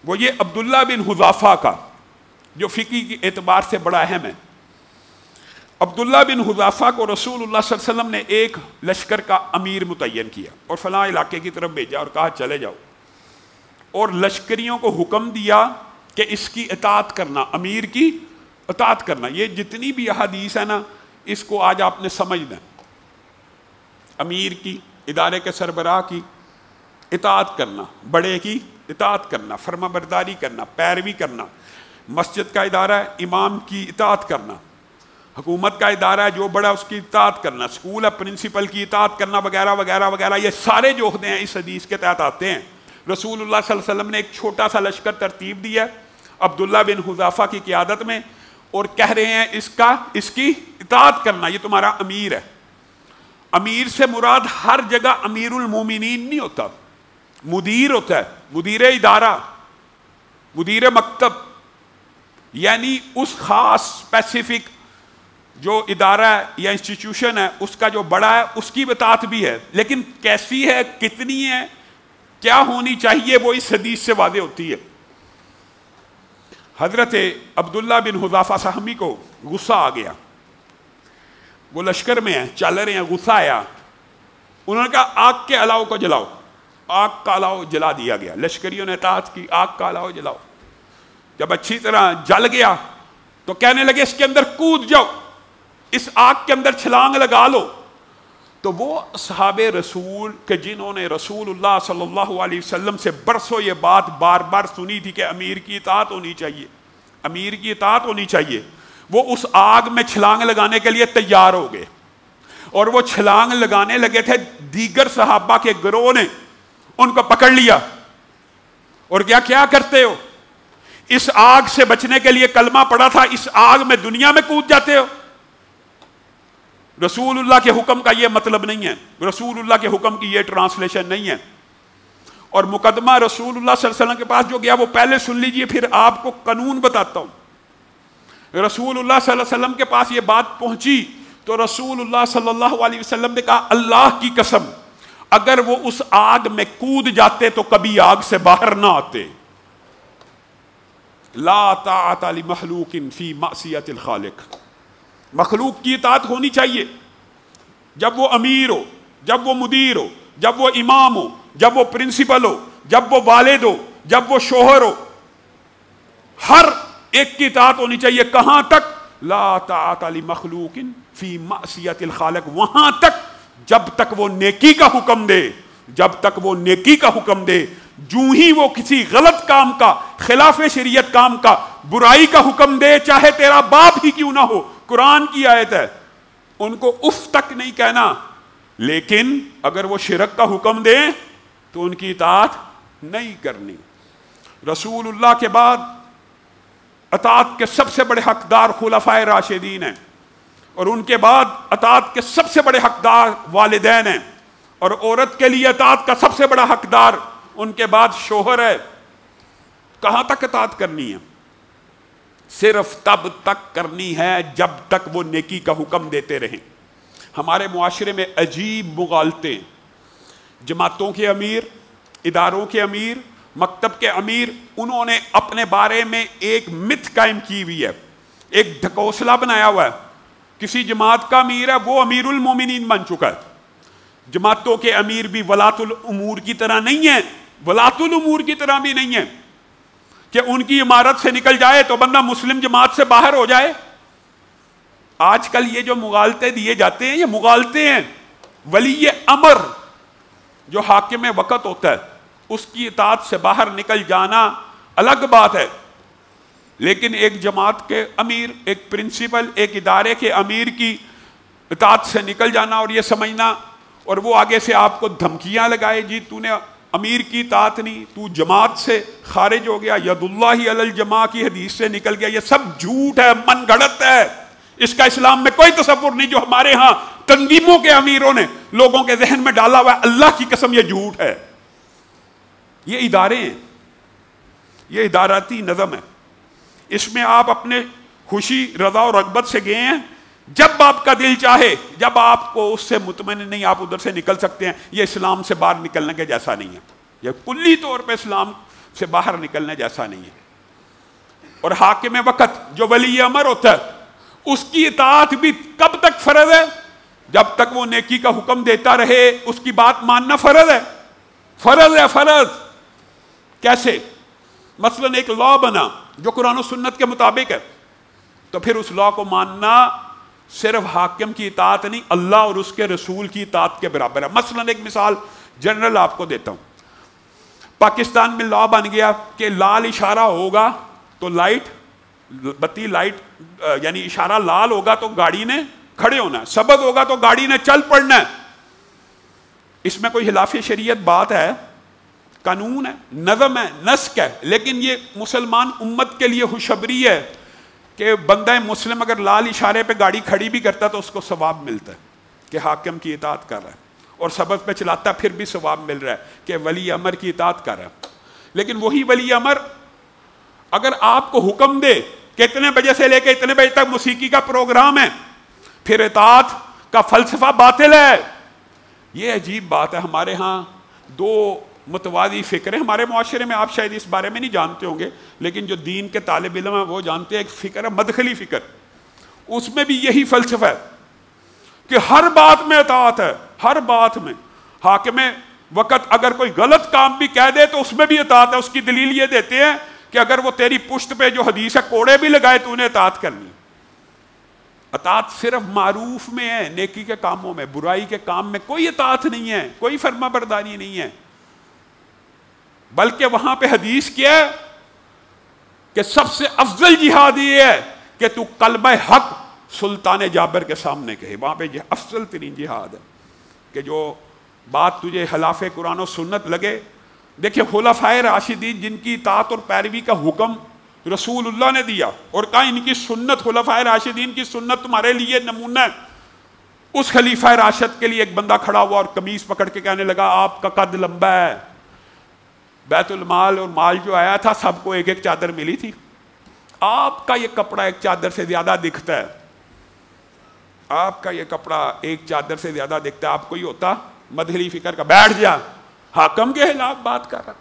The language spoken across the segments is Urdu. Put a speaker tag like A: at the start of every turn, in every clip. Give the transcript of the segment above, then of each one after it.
A: وہ یہ عبداللہ بن حذافہ کا، جو فقہ کی اعتبار سے بڑا اہم ہے۔ عبداللہ بن حذافہ کو رسول اللہ صلی اللہ علیہ وسلم نے ایک لشکر کا امیر متعین کیا اور فلاں علاقے کی طرف بھیجا اور کہا چلے جاؤ، اور لشکریوں کو حکم دیا کہ اس کی اطاعت کرنا، امیر کی اطاعت کرنا۔ یہ جتنی بھی احادیث ہے نا، اس کو آج آپ نے سمجھنا، امیر کی، ادارے کے سربراہ کی اطاعت کرنا، بڑے کی اطاعت کرنا، فرما برداری کرنا، پیروی کرنا، مسجد کا ادارہ ہے امام کی اطاعت کرنا، حکومت کا ادارہ ہے جو بڑا اس کی اطاعت کرنا، اسکول ہے پرنسپل کی اطاعت کرنا، وغیرہ وغیرہ وغیرہ، یہ سارے جو عہدے ہیں اس حدیث کے تحت آتے ہیں۔ رسول اللہ صلی اللہ علیہ وسلم نے ایک چھوٹا سا لشکر ترتیب دیا عبداللہ بن حذافہ کی قیادت میں، اور کہہ رہے ہیں اس کی اطاعت کرنا، یہ تمہارا امیر ہے۔ امیر سے مراد ہر جگہ امیر المومنین نہیں ہوتا، مدیر ہوتا ہے، مدیر ادارہ، مدیر مکتب، یعنی اس خاص اسپیسیفک جو ادارہ ہے یا انسٹیٹیوشن ہے اس کا جو بڑا ہے، اس کی اطاعت بھی ہے، لیکن کیسی ہے، کتنی ہے، کیا ہونی چاہیے، وہ اس حدیث سے واضح ہوتی ہے۔ حضرت عبداللہ بن حذافہ سہمی کو غصہ آ گیا، وہ لشکر میں ہیں، چل رہے ہیں، غصہ آیا، انہوں نے کہا آگ کے الاؤ کو جلاؤ، آگ کا الاؤ جلا دیا گیا، لشکریوں نے اطاعت کی، آگ کا الاؤ جلاؤ۔ جب اچھی طرح جل گیا تو کہنے لگے اس کے اندر کود جاؤ، اس آگ کے اندر چھلانگ لگا لو۔ تو وہ اصحاب رسول کہ جنہوں نے رسول اللہ صلی اللہ علیہ وسلم سے برسوں یہ بات بار بار سنی تھی کہ امیر کی اطاعت ہونی چاہیے، امیر کی اطاعت ہونی چاہیے، وہ اس آگ میں چھلانگ لگانے کے لیے تیار ہو گئے، اور وہ چھلانگ لگانے لگے تھے، دیگر صحابہ کے گروہ نے ان کو پکڑ لیا اور کیا کرتے ہو، اس آگ سے بچنے کے لیے کلمہ پڑا تھا، اس آگ میں دنیا میں کود جاتے ہو۔ رسول اللہ کے حکم کا یہ مطلب نہیں ہے، رسول اللہ کے حکم کی یہ ٹرانسلیشن نہیں ہے، اور مقدمہ رسول اللہ صلی اللہ علیہ وسلم کے پاس جو گیا وہ پہلے سن لیجئے، پھر آپ کو قانون بتاتا ہوں۔ رسول اللہ صلی اللہ علیہ وسلم کے پاس یہ بات پہنچی تو رسول اللہ صلی اللہ علیہ وسلم نے کہا اللہ کی قسم اگر وہ اس آگ میں کود جاتے تو کبھی آگ سے باہر نہ آتے۔ لا طاعت لمخلوق فی معصیت الخالق، مخلوق کی اطاعت ہونی چاہیے، جب وہ امیر ہو، جب وہ مدیر ہو، جب وہ امام ہو، جب وہ پرنسپل ہو، جب وہ والد ہو، جب وہ شوہر ہو، ہر ایک کی اطاعت ہونی چاہیے۔ کہاں تک؟ لا طاعت لمخلوق فی معصیت الخالق، وہاں تک جب تک وہ نیکی کا حکم دے، جب تک وہ نیکی کا حکم دے، جو ہی وہ کسی غلط کام کا، خلاف شریعت کام کا، برائی کا حکم دے، چاہے تیرا باپ ہی کیوں نہ ہو، قرآن کی آیت ہے، ان کو اف تک نہیں کہنا، لیکن اگر وہ شرک کا حکم دیں تو ان کی اطاعت نہیں کرنی۔ رسول اللہ کے بعد اطاعت کے سب سے بڑے حقدار خلفائے راشدین ہیں، اور ان کے بعد اطاعت کے سب سے بڑے حقدار والدین ہیں، اور عورت کے لیے اطاعت کا سب سے بڑا حقدار ان کے بعد شوہر ہے۔ کہاں تک اطاعت کرنی ہے؟ صرف تب تک کرنی ہے جب تک وہ نیکی کا حکم دیتے رہیں۔ ہمارے معاشرے میں عجیب مغالطے، جماعتوں کے امیر، اداروں کے امیر، مکتب کے امیر، انہوں نے اپنے بارے میں ایک متھ قائم کی ہوئی ہے، ایک ڈھکوسلا بنایا ہوا ہے، کسی جماعت کا امیر ہے وہ امیر المومنین بن چکا ہے۔ جماعتوں کے امیر بھی ولاۃ الامور کی طرح نہیں ہیں، ولاۃ الامور کی طرح بھی نہیں ہیں کہ ان کی عمارت سے نکل جائے تو بندہ مسلم جماعت سے باہر ہو جائے۔ آج کل یہ جو مغالطے دیے جاتے ہیں یہ مغالطے ہیں۔ ولی امر جو حاکم وقت ہوتا ہے اس کی اطاعت سے باہر نکل جانا الگ بات ہے، لیکن ایک جماعت کے امیر، ایک پرنسپل، ایک ادارے کے امیر کی اطاعت سے نکل جانا اور یہ سمجھنا، اور وہ آگے سے آپ کو دھمکیاں لگائے، جی تو نے امیر کی اطاعت نہیں، تو جماعت سے خارج ہو گیا، ید اللہ علی الجماع کی حدیث سے نکل گیا، یہ سب جھوٹ ہے، من گھڑت ہے، اس کا اسلام میں کوئی تصور نہیں جو ہمارے ہاں تنظیموں کے امیروں نے لوگوں کے ذہن میں ڈالا ہوا ہے۔ اللہ کی قسم یہ جھوٹ ہے۔ یہ ادارے ہیں، یہ اداراتی نظم ہے، اس میں آپ اپنے خوشی رضا و رغبت سے گئے ہیں، جب آپ کا دل چاہے، جب آپ کو اس سے مطمئن نہیں آپ ادھر سے نکل سکتے ہیں۔ یہ اسلام سے باہر نکلنے کے جیسا نہیں ہے، یہ کلی طور پہ اسلام سے باہر نکلنے جیسا نہیں ہے۔ اور حاکم وقت جو ولی امر ہوتا ہے اس کی اطاعت بھی کب تک فرض ہے؟ جب تک وہ نیکی کا حکم دیتا رہے اس کی بات ماننا فرض ہے، فرض ہے، فرض۔ کیسے؟ مثلا ایک لا بنا جو قرآن و سنت کے مطابق ہے، تو پھر اس لا کو ماننا صرف حاکم کی اطاعت نہیں، اللہ اور اس کے رسول کی اطاعت کے برابر ہے۔ مثلا ایک مثال جنرل آپ کو دیتا ہوں، پاکستان میں لا بن گیا کہ لال اشارہ ہوگا تو لائٹ بتی لائٹ یعنی اشارہ لال ہوگا تو گاڑی نے کھڑے ہونا ہے، سبز ہوگا تو گاڑی نے چل پڑنا ہے۔ اس میں کوئی خلاف شریعت بات ہے؟ قانون ہے، نظم ہے، نسق ہے، لیکن یہ مسلمان امت کے لیے خوشخبری ہے کہ بندہ مسلم اگر لال اشارے پہ گاڑی کھڑی بھی کرتا ہے تو اس کو ثواب ملتا ہے کہ حاکم کی اطاعت کر رہا ہے، اور سبز پہ چلاتا ہے پھر بھی ثواب مل رہا ہے کہ ولی امر کی اطاعت کر رہا ہے۔ لیکن وہی ولی امر اگر آپ کو حکم دے کہ اتنے بجے سے لے کے اتنے بجے تک موسیقی کا پروگرام ہے، پھر اطاعت کا فلسفہ باطل ہے۔ یہ عجیب بات ہے، ہمارے ہاں دو متوازی فکر ہیں ہمارے معاشرے میں، آپ شاید اس بارے میں نہیں جانتے ہوں گے، لیکن جو دین کے طالب علم ہیں وہ جانتے ہیں۔ ایک فکر ہے مدخلی فکر، اس میں بھی یہی فلسفہ ہے کہ ہر بات میں اطاعت ہے، ہر بات میں۔ حاکم وقت اگر کوئی غلط کام بھی کہہ دے تو اس میں بھی اطاعت ہے۔ اس کی دلیل یہ دیتے ہیں کہ اگر وہ تیری پشت پہ جو حدیث ہے کوڑے بھی لگائے تو انہیں اطاعت کرنی۔ اطاعت صرف معروف میں ہے، نیکی کے کاموں میں، برائی کے کام میں کوئی اطاعت نہیں ہے، کوئی فرما برداری نہیں ہے۔ بلکہ وہاں پہ حدیث کیا ہے کہ سب سے افضل جہاد یہ ہے کہ تو کلمہ حق سلطان جابر کے سامنے کہے۔ وہاں پہ یہ افضل ترین جہاد ہے کہ جو بات تجھے خلاف قرآن و سنت لگے۔ دیکھیں خلفائے راشدین جن کی اطاعت اور پیروی کا حکم رسول اللہ نے دیا اور کہا ان کی سنت، خلفائے راشدین کی سنت تمہارے لیے نمونہ ہے۔ اس خلیفہ راشد کے لیے ایک بندہ کھڑا ہوا اور قمیص پکڑ کے کہنے لگا آپ کا قد لمبا ہے۔ بیت المال اور مال جو آیا تھا سب کو ایک ایک چادر ملی تھی، آپ کا یہ کپڑا ایک چادر سے زیادہ دکھتا ہے، آپ کا یہ کپڑا ایک چادر سے زیادہ دکھتا ہے۔ آپ کو یہ ہوتا مدخلی فکر کا، بیٹھ جا، حاکم کے خلاف بات کر رہا۔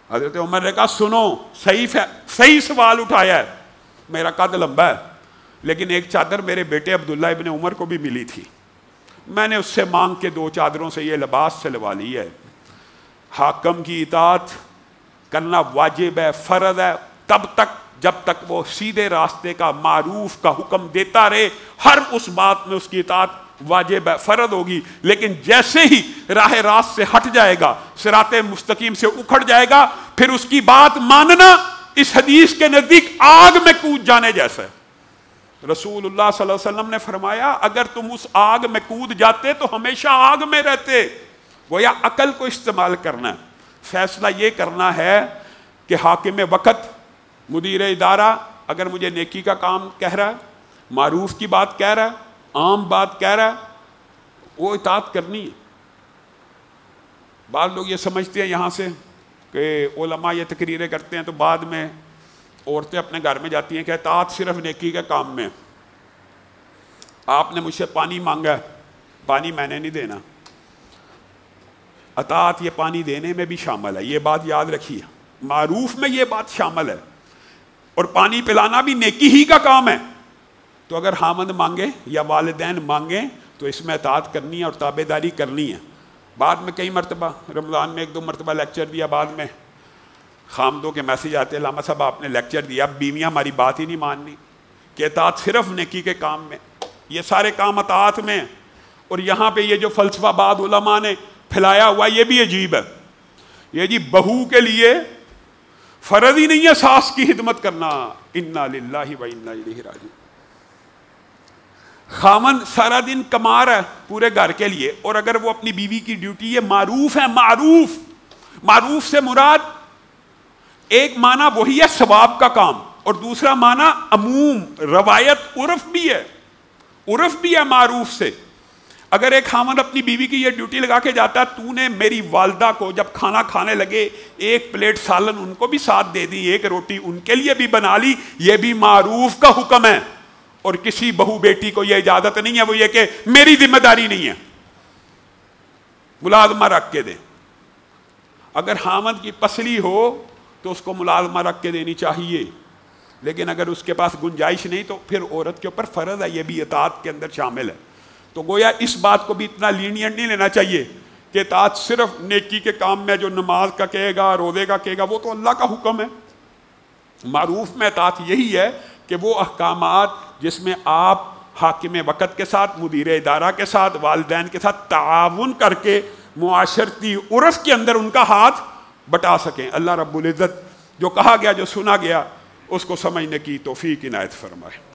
A: حضرت عمر نے کہا سنو، صحیح سوال اٹھایا ہے، میرا قد لمبا ہے لیکن ایک چادر میرے بیٹے عبداللہ ابن عمر کو بھی ملی تھی، میں نے اس سے مانگ کے 2 چادروں سے یہ لباس سلوا لی ہے۔ حاکم کی اطاعت کرنا واجب ہے، فرض ہے، تب تک جب تک وہ سیدھے راستے کا معروف کا حکم دیتا رہے، ہر اس بات میں اس کی اطاعت واجب ہے، فرض ہوگی۔ لیکن جیسے ہی راہ راست سے ہٹ جائے گا، صراط مستقیم سے اکھڑ جائے گا، پھر اس کی بات ماننا اس حدیث کے نزدیک آگ میں کود جانے جیسا ہے۔ رسول اللہ صلی اللہ علیہ وسلم نے فرمایا اگر تم اس آگ میں کود جاتے تو ہمیشہ آگ میں رہتے۔ وہ یا عقل کو استعمال کرنا ہے، فیصلہ یہ کرنا ہے کہ حاکم وقت، مدیر ادارہ اگر مجھے نیکی کا کام کہہ رہا ہے، معروف کی بات کہہ رہا ہے، عام بات کہہ رہا ہے، وہ اطاعت کرنی ہے۔ بعض لوگ یہ سمجھتے ہیں یہاں سے کہ علماء یہ تقریریں کرتے ہیں تو بعد میں عورتیں اپنے گھر میں جاتی ہیں کہ اطاعت صرف نیکی کے کام میں۔ آپ نے مجھ سے پانی مانگا ہے، پانی میں نے نہیں دینا، اطاعت یہ پانی دینے میں بھی شامل ہے، یہ بات یاد رکھیے، معروف میں یہ بات شامل ہے، اور پانی پلانا بھی نیکی ہی کا کام ہے۔ تو اگر خامند مانگے یا والدین مانگیں تو اس میں اطاعت کرنی ہے اور تابعداری کرنی ہے۔ بعد میں کئی مرتبہ رمضان میں 1-2 مرتبہ لیکچر دیا، بعد میں خامدوں کے میسیج آتے ہیں علامہ صاحب آپ نے لیکچر دیا، اب بیویاں ہماری بات ہی نہیں ماننی، کہ اطاعت صرف نیکی کے کام میں، یہ سارے کام اطاعت میں ہیں۔ اور یہاں پہ یہ جو فلسفہ بعض علماء نے پھیلایا ہوا یہ بھی عجیب ہے، یہ جی بہو کے لیے فرض ہی نہیں ہے ساس کی خدمت کرنا، انا للہ و انا الیہ راجعون۔ خامن سارا دن کما رہا ہے پورے گھر کے لیے، اور اگر وہ اپنی بیوی کی ڈیوٹی یہ معروف ہے، معروف سے مراد ایک معنی وہی ہے ثواب کا کام، اور دوسرا معنی عموم، روایت، عرف بھی ہے معروف سے۔ اگر ایک خامن اپنی بیوی کی یہ ڈیوٹی لگا کے جاتا ہے تو نے میری والدہ کو جب کھانا کھانے لگے 1 پلیٹ سالن ان کو بھی ساتھ دے دی، 1 روٹی ان کے لیے بھی بنا لی، یہ بھی معروف کا حکم ہے۔ اور کسی بہو بیٹی کو یہ اجازت نہیں ہے وہ یہ کہ میری ذمہ داری نہیں ہے، ملازمہ رکھ کے دے۔ اگر خامد کی پسلی ہو تو اس کو ملازمہ رکھ کے دینی چاہیے، لیکن اگر اس کے پاس گنجائش نہیں تو پھر عورت کے اوپر فرض ہے، یہ بھی اطاعت کے اندر شامل ہے۔ تو گویا اس بات کو بھی اتنا لینینٹ نہیں لینا چاہیے کہ اطاعت صرف نیکی کے کام میں، جو نماز کا کہے گا، روزے کا کہے گا، وہ تو اللہ کا حکم ہے۔ معروف میں اطاعت یہی ہے کہ وہ احکامات جس میں آپ حاکم وقت کے ساتھ، مدیر ادارہ کے ساتھ، والدین کے ساتھ تعاون کر کے معاشرتی عرف کے اندر ان کا ہاتھ بٹا سکیں۔ اللہ رب العزت جو کہا گیا، جو سنا گیا، اس کو سمجھنے کی توفیق عنایت فرمائے۔